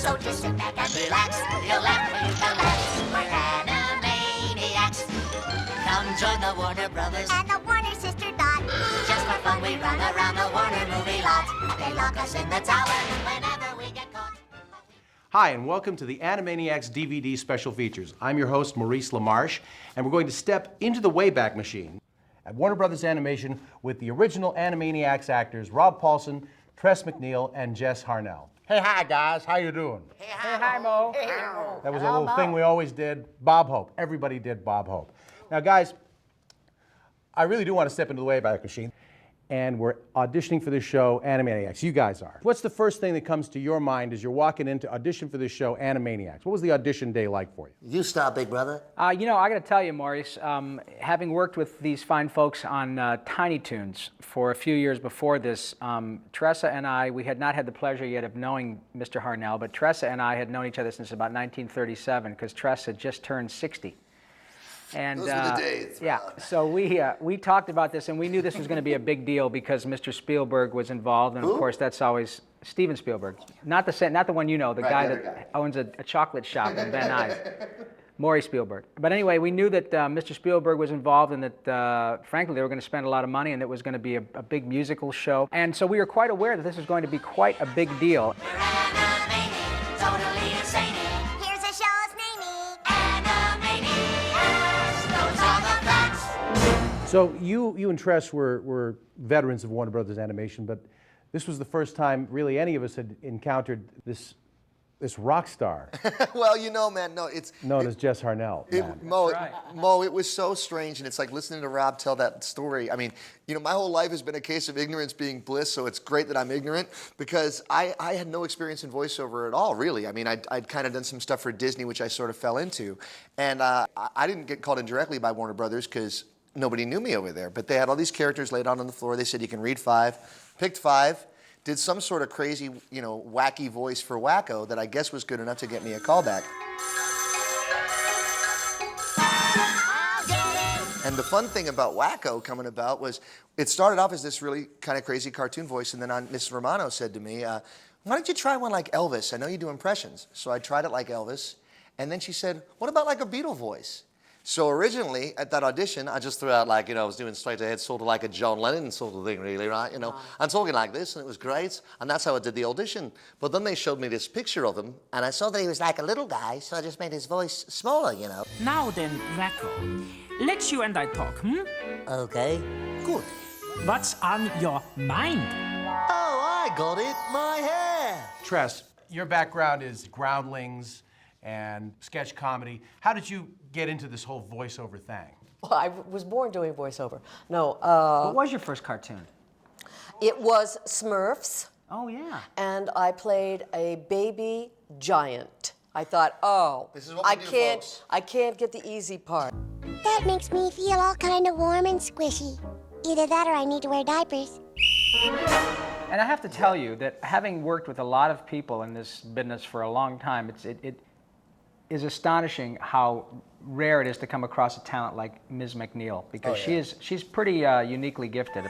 So just sit back and relax. You'll laugh when you can laugh. We're Animaniacs. Come join the Warner Brothers And the Warner Sister Dot. just for fun. We run around the Warner movie lot. They lock us in the tower whenever we get caught. Hi, and welcome to the Animaniacs DVD Special Features. I'm your host, Maurice LaMarche, and we're going to step into the Wayback Machine at Warner Brothers Animation with the original Animaniacs actors Rob Paulsen, Tress MacNeille, and Jess Harnell. Hey, hi, guys. How you doing? Hey, hi, Mo. That was a little thing we always did. Bob Hope. Everybody did Bob Hope. Now, guys, I really do want to step into the Wayback Machine, and we're auditioning for this show, Animaniacs. You guys are. What's the first thing that comes to your mind as you're walking in to audition for this show, Animaniacs? What was the audition day like for you? You start, big brother. You know, I got to tell you, Maurice, having worked with these fine folks on Tiny Toons for a few years before this, Tressa and I, we had not had the pleasure yet of knowing Mr. Harnell, but Tressa and I had known each other since about 1937 because Tress had just turned 60. And, Those were the days. Yeah, so we talked about this, and we knew this was going to be a big deal because Mr. Spielberg was involved, and of course that's always Steven Spielberg, not the one you know, the guy that owns a chocolate shop in Van Nuys, Maurice Spielberg. But anyway, we knew that Mr. Spielberg was involved, and that frankly they were going to spend a lot of money, and it was going to be a big musical show, and so we were quite aware that this was going to be quite a big deal. We're Animaniacs, totally insane. Here's the show's naming. Animaniacs, those are the facts. So you and Tress were veterans of Warner Brothers Animation, but this was the first time really any of us had encountered this rock star Well, you know, man, no, it's... known as Jess Harnell. Mo, it was so strange, and it's like listening to Rob tell that story. I mean, you know, my whole life has been a case of ignorance being bliss, so it's great that I'm ignorant, because I had no experience in voiceover at all, really. I mean, I'd kind of done some stuff for Disney, which I sort of fell into, and I didn't get called in directly by Warner Brothers, because nobody knew me over there, but they had all these characters laid out on the floor. They said, you can read 5, picked 5, did some sort of crazy, you know, wacky voice for Wacko that I guess was good enough to get me a callback. And the fun thing about Wacko coming about was it started off as this really kind of crazy cartoon voice, and then Miss Romano said to me, why don't you try one like Elvis? I know you do impressions. So I tried it like Elvis, and then she said, what about like a Beatle voice? So originally, at that audition, I just threw out like, you know, I was doing straight ahead, sort of like a John Lennon sort of thing, really, right? You know, I'm talking like this, and it was great, and that's how I did the audition. But then they showed me this picture of him, and I saw that he was like a little guy, so I just made his voice smaller, you know. Now then, Wacko, let you and I talk, Okay, good. What's on your mind? Oh, I got it, my hair. Tress, your background is Groundlings and sketch comedy. How did you get into this whole voiceover thing? Well, I was born doing voiceover. No, What was your first cartoon? it was Smurfs, Oh, yeah. and I played a baby giant. I thought, oh, This is what we do, folks. I can't get the easy part. That makes me feel all kind of warm and squishy. Either that or I need to wear diapers. And I have to tell you that having worked with a lot of people in this business for a long time, it is astonishing how rare it is to come across a talent like Ms. MacNeille, because she's pretty uniquely gifted.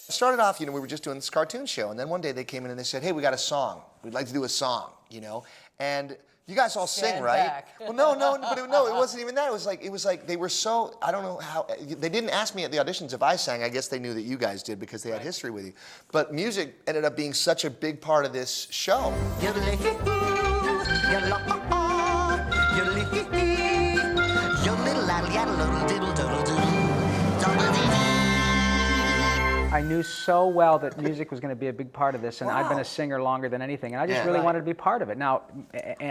Started off, you know, we were just doing this cartoon show, and then one day they came in and they said, hey, we got a song. We'd like to do a song, you know? And you guys all sing, Stand right? back. Well, no, it wasn't even that. It was like they were so, I don't know how, they didn't ask me at the auditions if I sang. I guess they knew that you guys did because they had history with you. But music ended up being such a big part of this show. I knew so well that music was going to be a big part of this, and I'd been a singer longer than anything, and I just really wanted to be part of it. Now,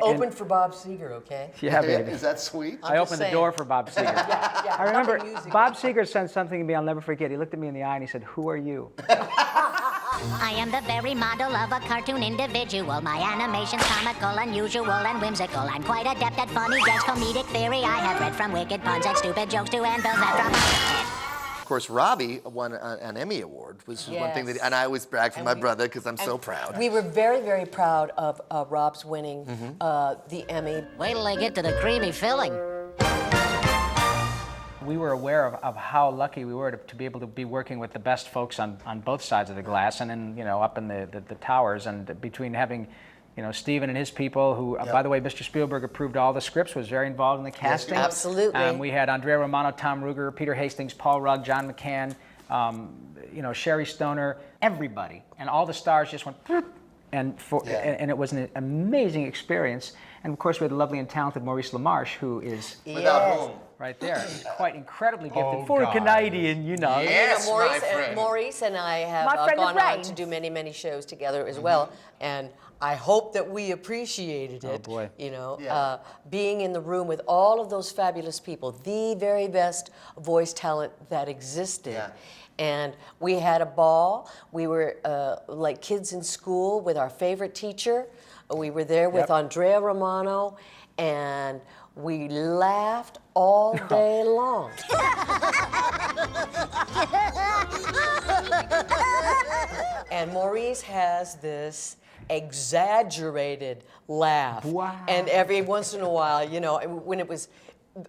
Open for Bob Seger, okay? yeah, baby. Is that sweet? I opened the door for Bob Seger. Yeah, I remember nothing music. Bob Seger said something to me I'll never forget. He looked at me in the eye and he said, "Who are you?" I am the very model of a cartoon individual. My animation's comical, unusual, and whimsical. I'm quite adept at funny guest comedic theory. I have read from wicked puns and stupid jokes to anvils that drop my head. Of course, Robbie won an Emmy Award, was one thing that, and I always brag for my brother because I'm so proud. We were very, very proud of Rob's winning the Emmy. Wait till they get to the creamy filling. we were aware of how lucky we were to be able to be working with the best folks on both sides of the glass, and then, you know, up in the towers, and between having, you know, Steven and his people, who, by the way, Mr. Spielberg approved all the scripts, was very involved in the casting. Absolutely. We had Andrea Romano, Tom Ruger, Peter Hastings, Paul Rugg, John McCann, you know, Sherry Stoner, everybody, and all the stars just went, and it was an amazing experience. And of course, we had the lovely and talented Maurice LaMarche, who is right there, quite incredibly gifted for a Canadian, you know. Yes, Maurice, my friend. Maurice and I have gone on to do many, many shows together as well, and I hope that we appreciated it. Oh boy. You know, being in the room with all of those fabulous people, the very best voice talent that existed. Yeah. And we had a ball. We were like kids in school with our favorite teacher. We were there with Andrea Romano, and we laughed all day long. And Maurice has this exaggerated laugh. Wow. And every once in a while, you know, when it was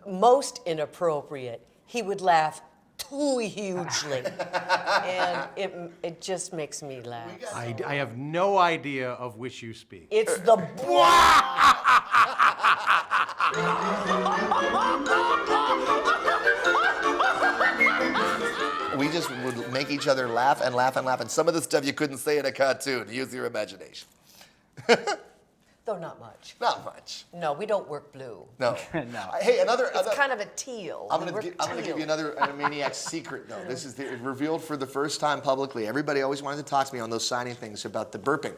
most inappropriate, he would laugh too hugely. And it just makes me laugh. I have no idea of which you speak. It's the We just would make each other laugh and laugh and laugh, and some of the stuff you couldn't say in a cartoon. Use your imagination. Though not much. Not much. No, we don't work blue. No. No. Hey, another. It's kind of a teal. I'm going to give you another Animaniacs secret, though. This is revealed for the first time publicly. Everybody always wanted to talk to me on those signing things about the burping.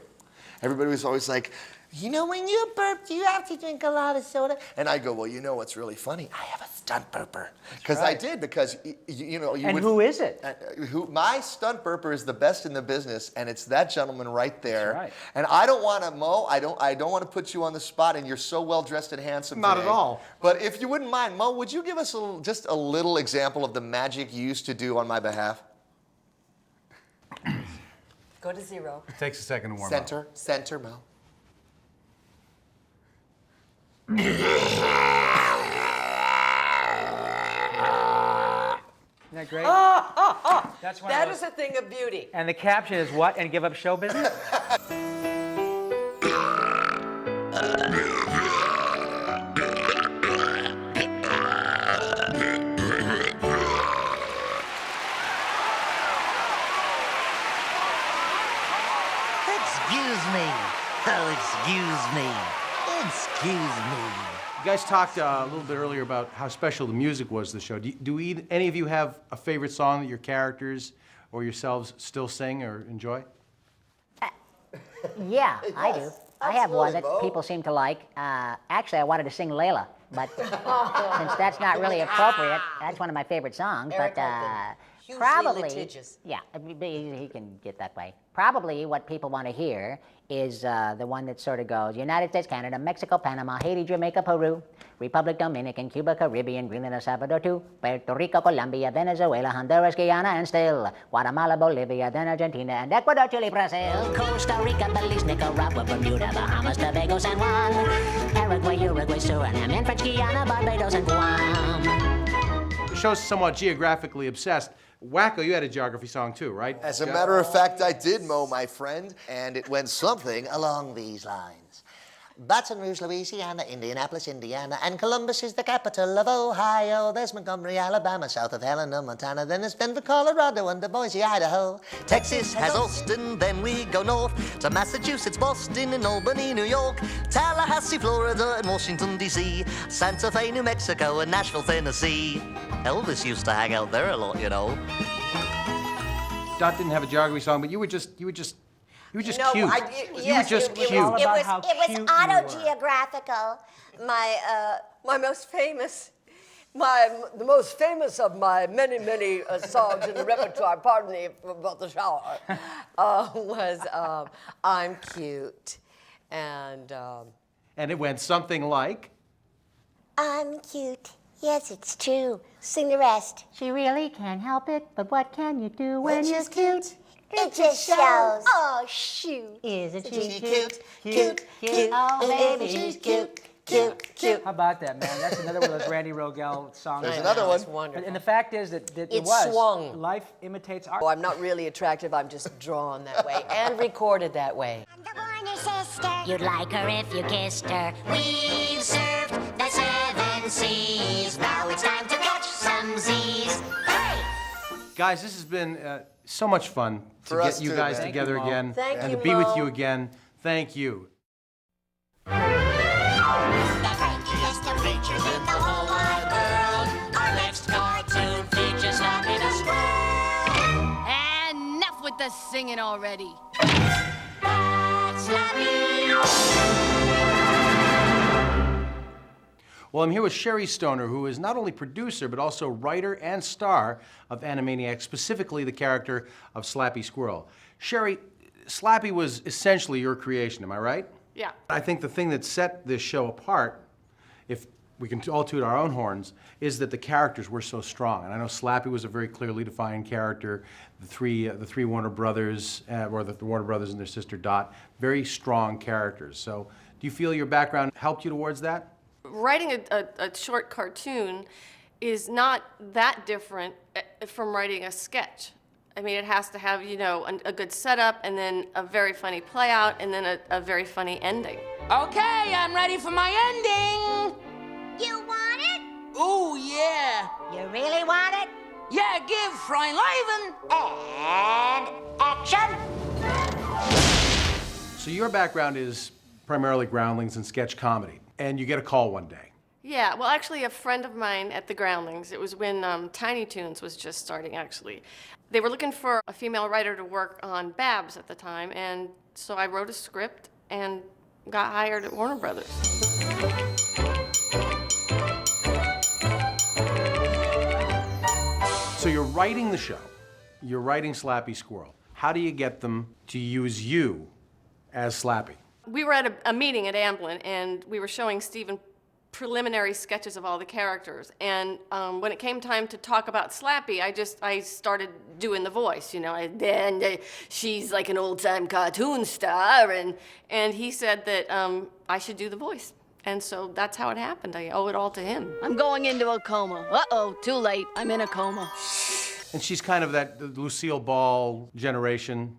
Everybody was always like, you know, when you burp, you have to drink a lot of soda. And I go, well, you know what's really funny? I have a stunt burper. Because I did, because, you know. And who is it? My stunt burper is the best in the business, and it's that gentleman right there. That's right. And I don't want to, Mo, I don't want to put you on the spot, and you're so well-dressed and handsome Not today. at all. But if you wouldn't mind, Mo, would you give us just a little example of the magic you used to do on my behalf? Go to 0. It takes a second to warm up. Center, Mo. Isn't that great? That's one That of is those. a thing of beauty. And the caption is what? And give up show business? Excuse me. Oh, excuse me. Excuse me. You guys talked a little bit earlier about how special the music was to the show. Do any of you have a favorite song that your characters or yourselves still sing or enjoy? Yeah, I do. I have one that people seem to like. Actually, I wanted to sing Layla, but since that's not really appropriate, that's one of my favorite songs. Eric But liked it. Hugely probably, litigious. yeah, he can get that way. Probably what people want to hear is the one that sort of goes United States, Canada, Mexico, Panama, Haiti, Jamaica, Peru, Republic Dominican, Cuba, Caribbean, Greenland, El Salvador, too, Puerto Rico, Colombia, Venezuela, Honduras, Guyana, and still Guatemala, Bolivia, then Argentina, and Ecuador, Chile, Brazil, Costa Rica, Belize, Nicaragua, Bermuda, Bahamas, Tobago, San Juan, Paraguay, Uruguay, Suriname, and French Guiana, Barbados, and Guam. The show's somewhat geographically obsessed. Wacko, you had a geography song too, right? As a matter of fact, I did, Mo, my friend, and it went something along these lines. Baton Rouge, Louisiana, Indianapolis, Indiana, and Columbus is the capital of Ohio. There's Montgomery, Alabama, south of Helena, Montana. Then there's Denver, Colorado, and Boise, Idaho. Texas has Austin, then we go north to Massachusetts, Boston, and Albany, New York, Tallahassee, Florida, and Washington, D.C., Santa Fe, New Mexico, and Nashville, Tennessee. Elvis used to hang out there a lot, you know. Dot didn't have a geography song, but you were just No, cute. yes, you were just it was cute. all It about was, how it was cute you were. autogeographical. my most famous, the most famous of my many, many songs in the repertoire, pardon me about the shower, was I'm Cute. And And it went something like. I'm cute. Yes, it's true. Sing the rest. She really can't help it, but what can you do when you're cute? It just shows. Oh, shoot. Isn't she She cute? cute. Oh, baby, she's cute. cute, cute. How about that, man? That's another one of those Randy Rogel songs. There's another one. It's wonderful. And the fact is that it It was. swung. Life imitates art. Oh, I'm not really attractive. I'm just drawn that way and recorded that way. I'm the Warner sister. You'd like her if you kissed her. We've served the 7 seas. Now it's time to catch some Z's. Hey! Guys, this has been so much fun to For us get you too, guys man. together Thank you, Mo. again Thank and you, to be with Mo. you again. Thank you. The friendliest of creatures in the whole wide world. Our next cartoon features Slappy the Squirrel. Enough with the singing already. That's Slappy. Well, I'm here with Sherry Stoner, who is not only producer, but also writer and star of Animaniacs, specifically the character of Slappy Squirrel. Sherry, Slappy was essentially your creation, am I right? Yeah. I think the thing that set this show apart, if we can all toot our own horns, is that the characters were so strong. And I know Slappy was a very clearly defined character. The three Warner Brothers, or the Warner Brothers and their sister Dot, very strong characters. So do you feel your background helped you towards that? Writing a short cartoon is not that different from writing a sketch. I mean, it has to have, you know, a good setup and then a very funny play out and then a very funny ending. Okay, I'm ready for my ending. You want it? Oh, yeah. You really want it? Yeah, give Fräulein Leven. And action! So your background is primarily Groundlings and sketch comedy, and you get a call one day. Yeah, well, actually, a friend of mine at the Groundlings, it was when Tiny Toons was just starting, actually. They were looking for a female writer to work on Babs at the time, and so I wrote a script and got hired at Warner Brothers. So you're writing the show, you're writing Slappy Squirrel. How do you get them to use you as Slappy? We were at a meeting at Amblin, and we were showing Stephen preliminary sketches of all the characters. And when it came time to talk about Slappy, I started doing the voice, you know. And she's like an old-time cartoon star, and he said that I should do the voice. And so that's how it happened. I owe it all to him. I'm going into a coma. Uh-oh, too late. I'm in a coma. And she's kind of that Lucille Ball generation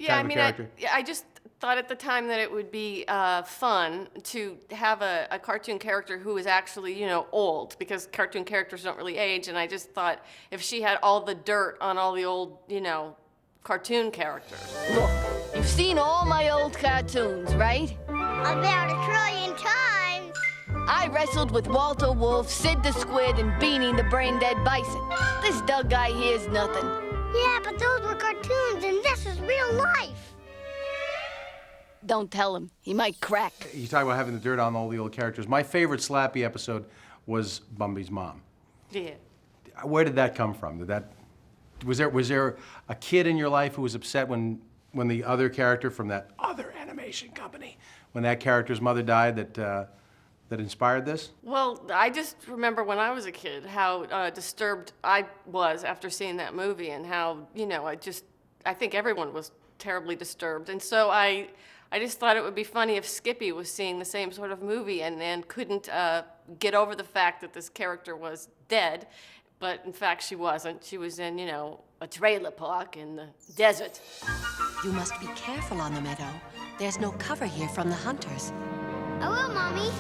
Yeah, kind of a character. I just thought at the time that it would be fun to have a cartoon character who is actually, you know, old, because cartoon characters don't really age, and I just thought if she had all the dirt on all the old, you know, cartoon characters. Look, you've seen all my old cartoons, right? About 1 trillion times. I wrestled with Walter Wolf, Sid the Squid, and Beanie the Brain-Dead Bison. This Doug guy here's nothing. Yeah, but those were cartoons and this is real life. Don't tell him. He might crack. You talk about having the dirt on all the old characters. My favorite Slappy episode was Bumby's mom. Yeah. Where did that come from? Was there a kid in your life who was upset when the other character from that other animation company, when that character's mother died, that inspired this? Well, I just remember when I was a kid how disturbed I was after seeing that movie, and how, you know, I think everyone was terribly disturbed. And so I just thought it would be funny if Skippy was seeing the same sort of movie and couldn't get over the fact that this character was dead. But in fact, she wasn't. She was in, you know, a trailer park in the desert. You must be careful on the meadow. There's no cover here from the hunters. I will, Mommy.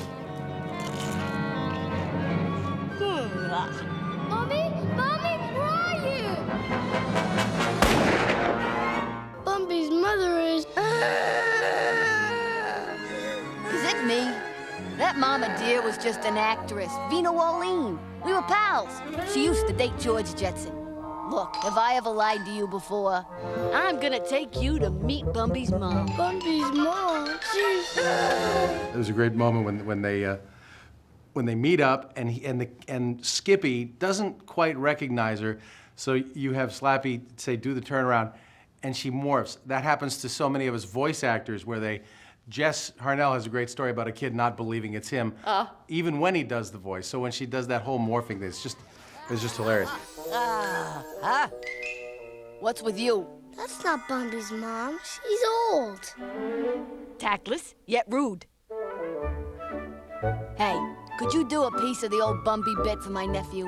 Mommy? Mommy, where are you? Bumpy's mother is... Is it me? That Mama Dear was just an actress, Vina Wallin. We were pals. She used to date George Jetson. Look, have I ever lied to you before? I'm gonna take you to meet Bumpy's mom. Bumpy's mom? She's... It was a great moment when they meet up and Skippy doesn't quite recognize her, so you have Slappy say, do the turnaround, and she morphs. That happens to so many of us voice actors where Jess Harnell has a great story about a kid not believing it's him, even when he does the voice. So when she does that whole morphing thing, it's just hilarious. What's with you? That's not Bumpy's mom. She's old. Tactless, yet rude. Hey, could you do a piece of the old Bumby bit for my nephew?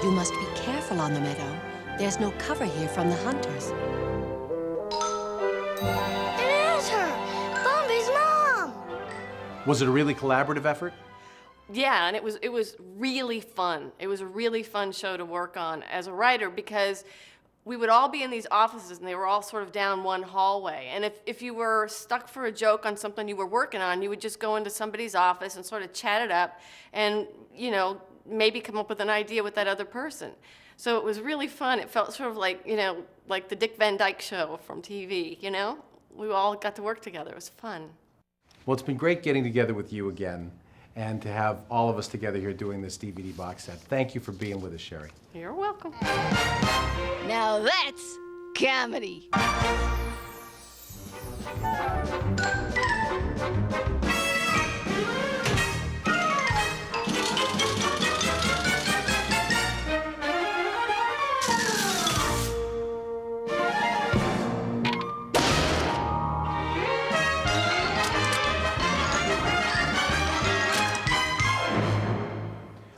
You must be careful on the meadow. There's no cover here from the hunters. It is her! Bumby's mom! Was it a really collaborative effort? Yeah, and it was really fun. It was a really fun show to work on as a writer because we would all be in these offices and they were all sort of down one hallway. And if you were stuck for a joke on something you were working on, you would just go into somebody's office and sort of chat it up and, you know, maybe come up with an idea with that other person. So it was really fun. It felt sort of like, you know, like the Dick Van Dyke Show from TV, you know? We all got to work together. It was fun. Well, it's been great getting together with you again and to have all of us together here doing this DVD box set. Thank you for being with us, Sherry. You're welcome. Now that's comedy.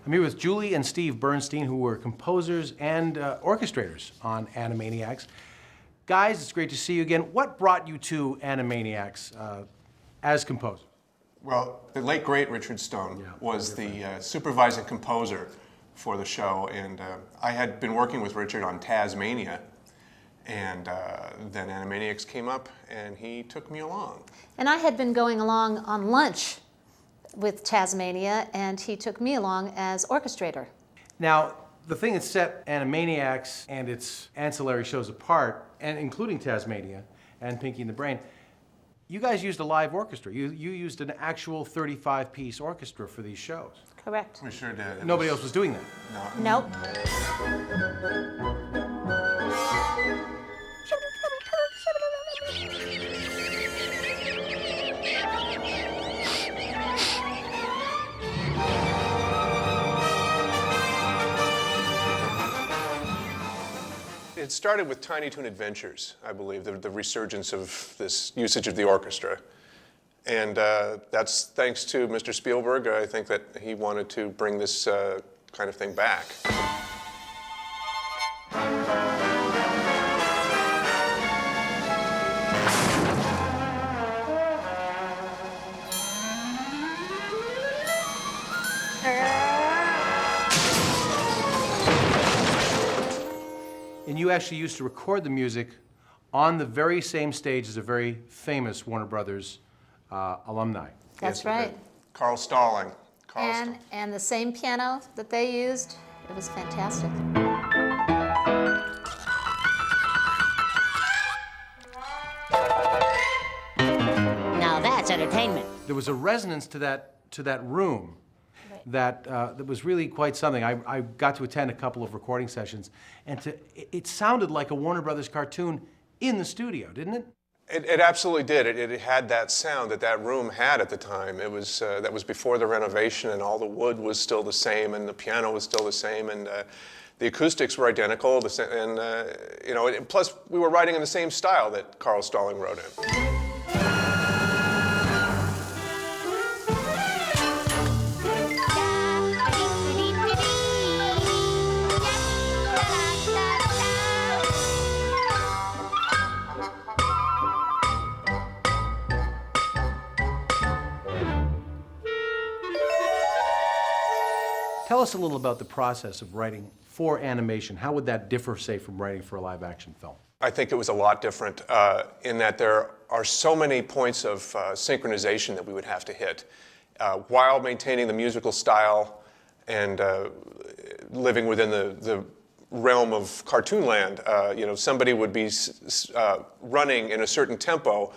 I'm here with Julie and Steve Bernstein, who were composers and orchestrators on Animaniacs. Guys, it's great to see you again. What brought you to Animaniacs as composer? Well, the late, great Richard Stone was the supervising composer for the show, and I had been working with Richard on Tasmania, and then Animaniacs came up, and he took me along. And I had been going along on lunch with Tasmania, and he took me along as orchestrator. Now, the thing that set Animaniacs and its ancillary shows apart, and including Tasmania and Pinky and the Brain, you guys used a live orchestra. You used an actual 35-piece orchestra for these shows. Correct. We sure did. Nobody else was doing that. No. Nope. It started with Tiny Toon Adventures, I believe, the resurgence of this usage of the orchestra. And that's thanks to Mr. Spielberg. I think that he wanted to bring this kind of thing back. And you actually used to record the music on the very same stage as a very famous Warner Brothers alumni. That's right. Carl Stalling. And the same piano that they used, it was fantastic. Now that's entertainment. There was a resonance to that room that was really quite something. I got to attend a couple of recording sessions, and it sounded like a Warner Brothers cartoon in the studio, didn't it? It absolutely did. It had that sound that room had at the time. It was that was before the renovation, and all the wood was still the same, and the piano was still the same, and the acoustics were identical. And you know, plus we were writing in the same style that Carl Stalling wrote in. Tell us a little about the process of writing for animation. How would that differ, say, from writing for a live-action film? I think it was a lot different in that there are so many points of synchronization that we would have to hit while maintaining the musical style and living within the realm of cartoon land. You know, somebody would be running in a certain tempo,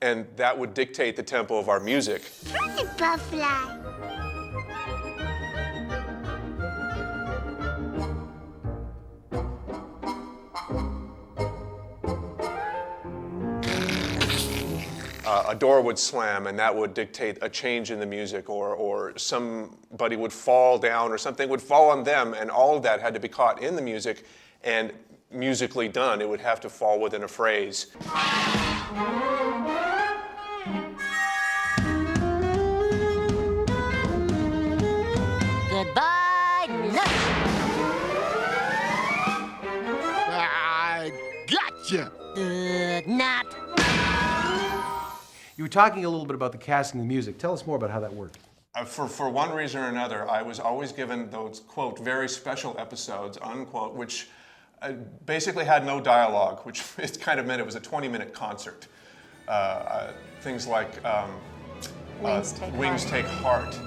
and that would dictate the tempo of our music. Butterfly. A door would slam, and that would dictate a change in the music, or somebody would fall down, or something would fall on them, and all of that had to be caught in the music and musically done, it would have to fall within a phrase. Goodbye, nut. I gotcha. Not. You were talking a little bit about the casting of the music. Tell us more about how that worked. For one reason or another, I was always given those, quote, very special episodes, unquote, which basically had no dialogue, which it kind of meant it was a 20-minute concert. Things like Wings Take Heart.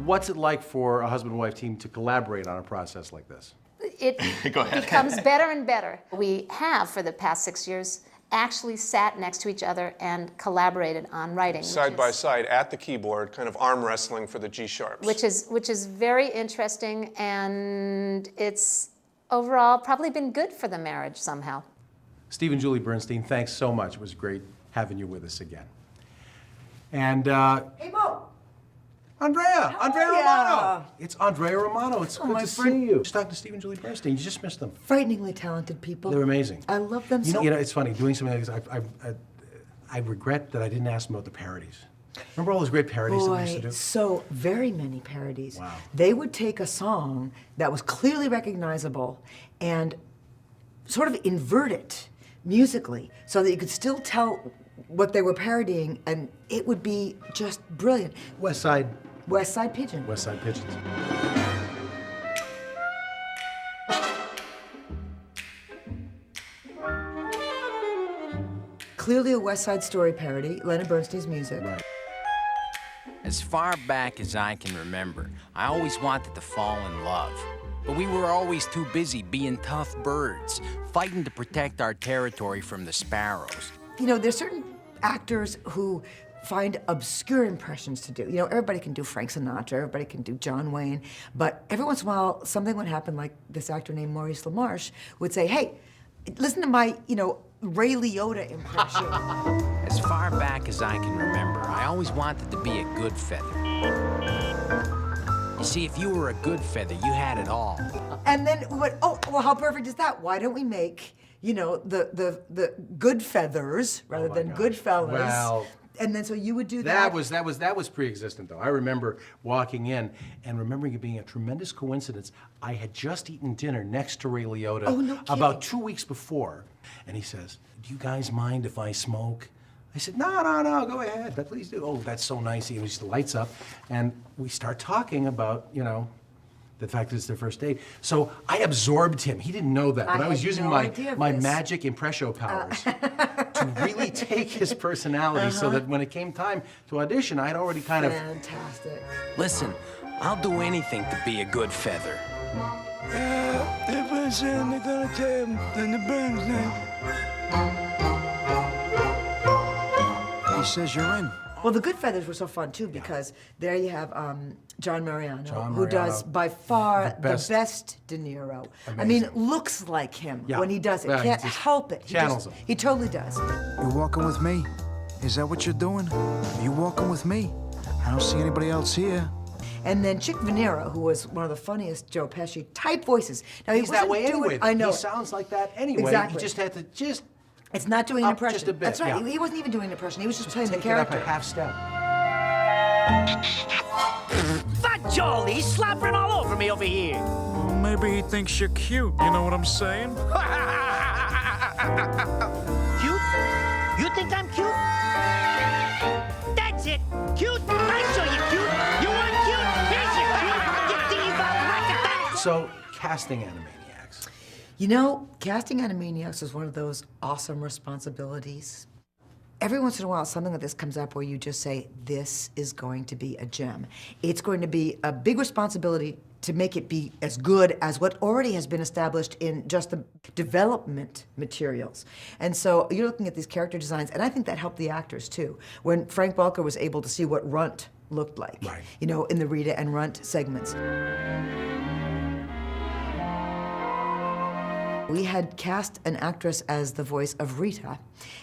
What's it like for a husband and wife team to collaborate on a process like this? It Go ahead. becomes better and better. We have, for the past 6 years, actually sat next to each other and collaborated on writing. Side by side at the keyboard, kind of arm wrestling for the G sharps. Which is very interesting, and it's overall probably been good for the marriage somehow. Steve and Julie Bernstein, thanks so much. It was great having you with us again. And Hey, Mo. Andrea Romano. It's Andrea Romano. It's good my to see friend. you. Just talking to Steve and Julie Bernstein. You just missed them. Frighteningly talented people. They're amazing. I love them so. You know, it's funny doing something like this. I regret that I didn't ask them about the parodies. Remember all those great parodies that we used to do? So very many parodies. Wow. They would take a song that was clearly recognizable and sort of invert it musically so that you could still tell what they were parodying, and it would be just brilliant. West Side Pigeon. West Side Pigeons. Clearly a West Side Story parody, Leonard Bernstein's music. Right. As far back as I can remember, I always wanted to fall in love. But we were always too busy being tough birds, fighting to protect our territory from the sparrows. You know, there's certain actors who find obscure impressions to do. You know, everybody can do Frank Sinatra, everybody can do John Wayne, but every once in a while, something would happen, like this actor named Maurice LaMarche would say, hey, listen to my, Ray Liotta impression. As far back as I can remember, I always wanted to be a good feather. You see, if you were a good feather, you had it all. And then we went, oh, well, how perfect is that? Why don't we make, the good feathers rather than good fellas? Well, and then so you would do that. That was pre-existent though. I remember walking in and remembering it being a tremendous coincidence. I had just eaten dinner next to Ray Liotta about 2 weeks before, and he says, "Do you guys mind if I smoke?" I said, no, go ahead, but please do. Oh, that's so nice. He just lights up, and we start talking about, the fact that it's their first date. So I absorbed him. He didn't know that, but I was using my magic impression powers to really take his personality so that when it came time to audition, I'd already kind of... Fantastic. Listen, I'll do anything to be a good feather. If I said they're gonna tell him, then the burns now. He says you're in. Well, the Good Feathers were so fun, too, because there you have John Mariano, who does by far the best De Niro. Amazing. I mean, looks like him when he does it. Yeah, Can't he just help it. channels him. He totally does. You walking with me? Is that what you're doing? You walking with me? I don't see anybody else here. And then Chick Venera, who was one of the funniest Joe Pesci type voices. Now, He's that way anyway. I know. He sounds like that anyway. Exactly. He just had to It's not doing an impression. just a bit, That's right. yeah. He wasn't even doing an impression. He was just playing the take it up character. a half step. Fat Jolly slobbering all over me over here. Well, maybe he thinks you're cute, you know what I'm saying? Cute? You think I'm cute? That's it. Cute? I show you cute. You want cute? Here's your cute. You diva. So, casting Animaniacs. You know, casting Animaniacs is one of those awesome responsibilities. Every once in a while, something like this comes up where you just say, this is going to be a gem. It's going to be a big responsibility to make it be as good as what already has been established in just the development materials. And so you're looking at these character designs, and I think that helped the actors too. When Frank Welker was able to see what Runt looked like, in the Rita and Runt segments. We had cast an actress as the voice of Rita,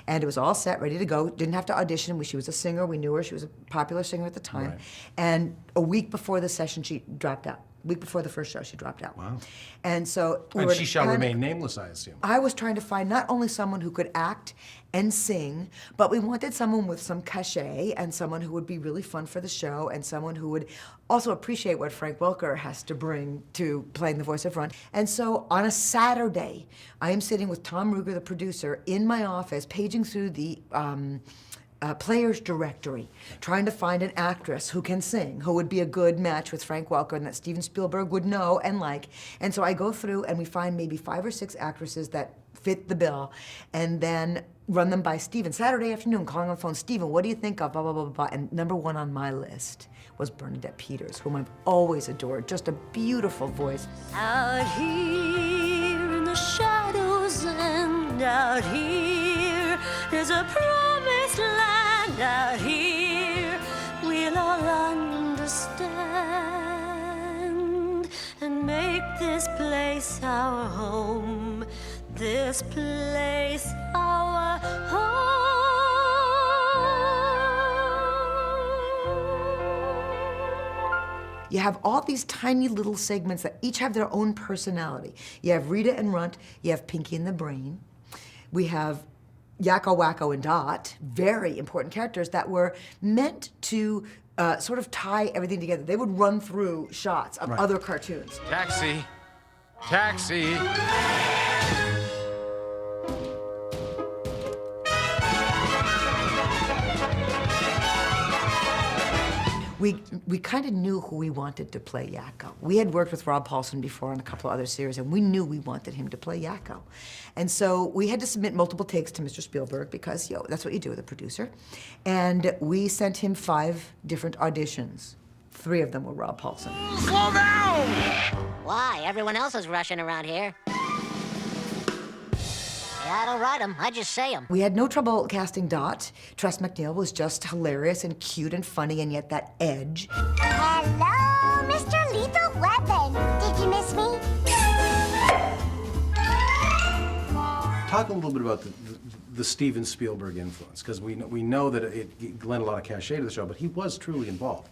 and it was all set, ready to go. Didn't have to audition. She was a singer. We knew her. She was a popular singer at the time. Right. And a week before the session, she dropped out. A week before the first show, she dropped out. Wow. And so we And were she shall kind of- remain nameless, I assume. I was trying to find not only someone who could act and sing, but we wanted someone with some cachet and someone who would be really fun for the show and someone who would also appreciate what Frank Welker has to bring to playing the voice of Ron. And so on a Saturday, I am sitting with Tom Ruger, the producer, in my office, paging through the players directory, trying to find an actress who can sing, who would be a good match with Frank Welker and that Steven Spielberg would know and like. And so I go through and we find maybe 5 or 6 actresses that fit the bill and then run them by Steven. Saturday afternoon, calling on the phone, Steven, what do you think of, blah, blah, blah, blah. And number 1 on my list was Bernadette Peters, whom I've always adored. Just a beautiful voice. Out here in the shadows and out here is a promised land. Out here we'll all understand and make this place our home. This place our home. You have all these tiny little segments that each have their own personality. You have Rita and Runt, you have Pinky and the Brain. We have Yakko, Wacko, and Dot, very important characters that were meant to sort of tie everything together. They would run through shots of other cartoons. Taxi. Taxi. We kind of knew who we wanted to play Yakko. We had worked with Rob Paulson before on a couple of other series, and we knew we wanted him to play Yakko. And so we had to submit multiple takes to Mr. Spielberg because, that's what you do with a producer. And we sent him 5 different auditions. 3 of them were Rob Paulson. Slow down! Why? Everyone else is rushing around here. Yeah, I don't write them. I just say them. We had no trouble casting Dot. Tress MacNeille was just hilarious and cute and funny, and yet that edge. Hello, Mr. Lethal Weapon. Did you miss me? Talk a little bit about the Steven Spielberg influence, because we know that it lent a lot of cachet to the show, but he was truly involved.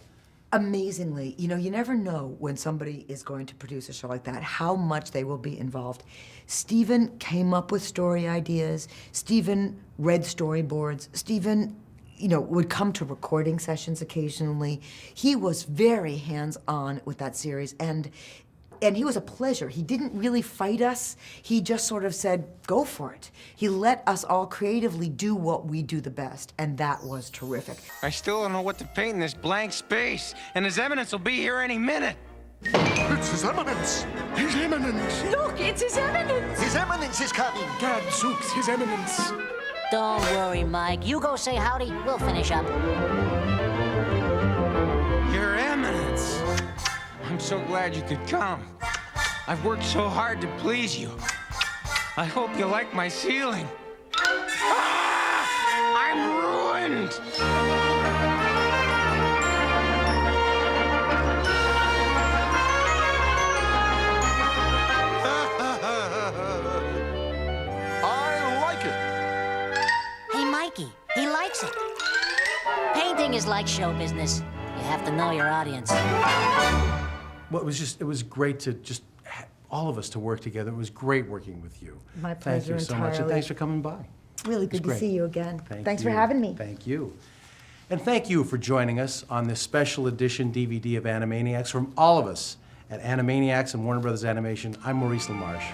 Amazingly, you never know when somebody is going to produce a show like that, how much they will be involved. Steven came up with story ideas. Steven read storyboards. Steven, would come to recording sessions occasionally. He was very hands-on with that series, and he was a pleasure. He didn't really fight us. He just sort of said, go for it. He let us all creatively do what we do the best, and that was terrific. I still don't know what to paint in this blank space, and His Eminence will be here any minute. It's His Eminence! His Eminence! Look, it's His Eminence! His Eminence is coming! Gadzooks, His Eminence! Don't worry, Mike. You go say howdy. We'll finish up. Your Eminence! I'm so glad you could come. I've worked so hard to please you. I hope you like my ceiling. Ah! I'm ruined! I like it. Hey, Mikey, he likes it. Painting is like show business. You have to know your audience. Well, it was great to just all of us to work together. It was great working with you. My Thank pleasure you so much, and entirely. thanks for coming by. Really It was good to great. see you again. Thanks for you. having me. Thank you. And thank you for joining us on this special edition DVD of Animaniacs. From all of us at Animaniacs and Warner Brothers Animation, I'm Maurice LaMarche.